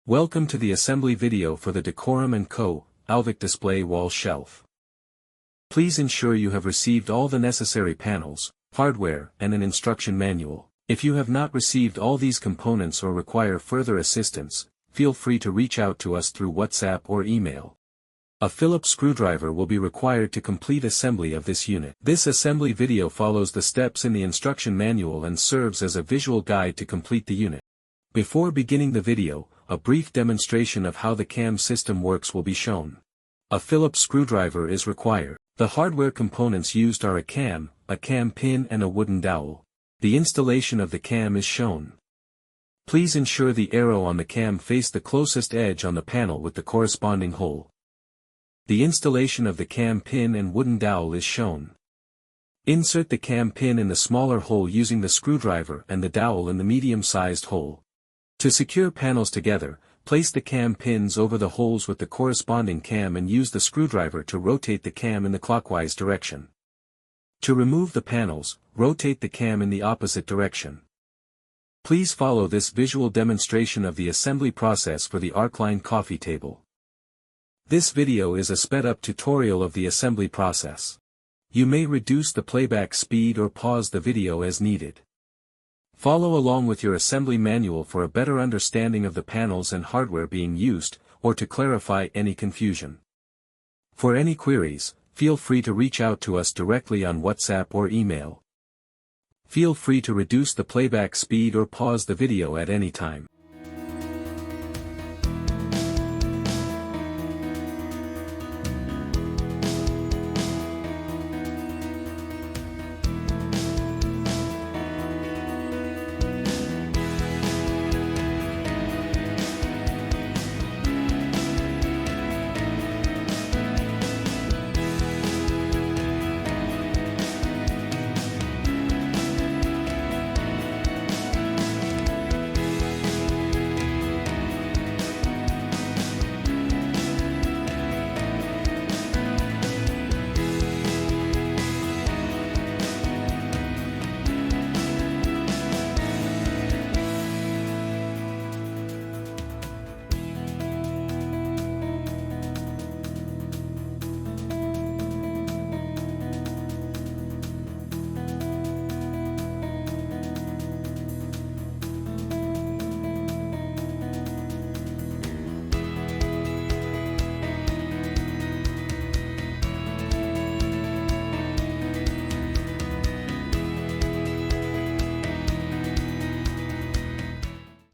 Welcome to the assembly video for the Decorum Co. Alvik Dsiplay Wall Shelf. Please ensure you have received all the necessary panels, hardware, and an instruction manual. If you have not received all these components or require further assistance, feel free to reach out to us through WhatsApp or email. A Phillips screwdriver will be required to complete assembly of this unit. This assembly video follows the steps in the instruction manual and serves as a visual guide to complete the unit. Before beginning the video, a brief demonstration of how the cam system works will be shown. A Phillips screwdriver is required. The hardware components used are a cam pin and a wooden dowel. The installation of the cam is shown. Please ensure the arrow on the cam face the closest edge on the panel with the corresponding hole. The installation of the cam pin and wooden dowel is shown. Insert the cam pin in the smaller hole using the screwdriver and the dowel in the medium-sized hole. To secure panels together, place the cam pins over the holes with the corresponding cam and use the screwdriver to rotate the cam in the clockwise direction. To remove the panels, rotate the cam in the opposite direction. Please follow this visual demonstration of the assembly process for the Arcline coffee table. This video is a sped-up tutorial of the assembly process. You may reduce the playback speed or pause the video as needed. Follow along with your assembly manual for a better understanding of the panels and hardware being used, or to clarify any confusion. For any queries, feel free to reach out to us directly on WhatsApp or email. Feel free to reduce the playback speed or pause the video at any time.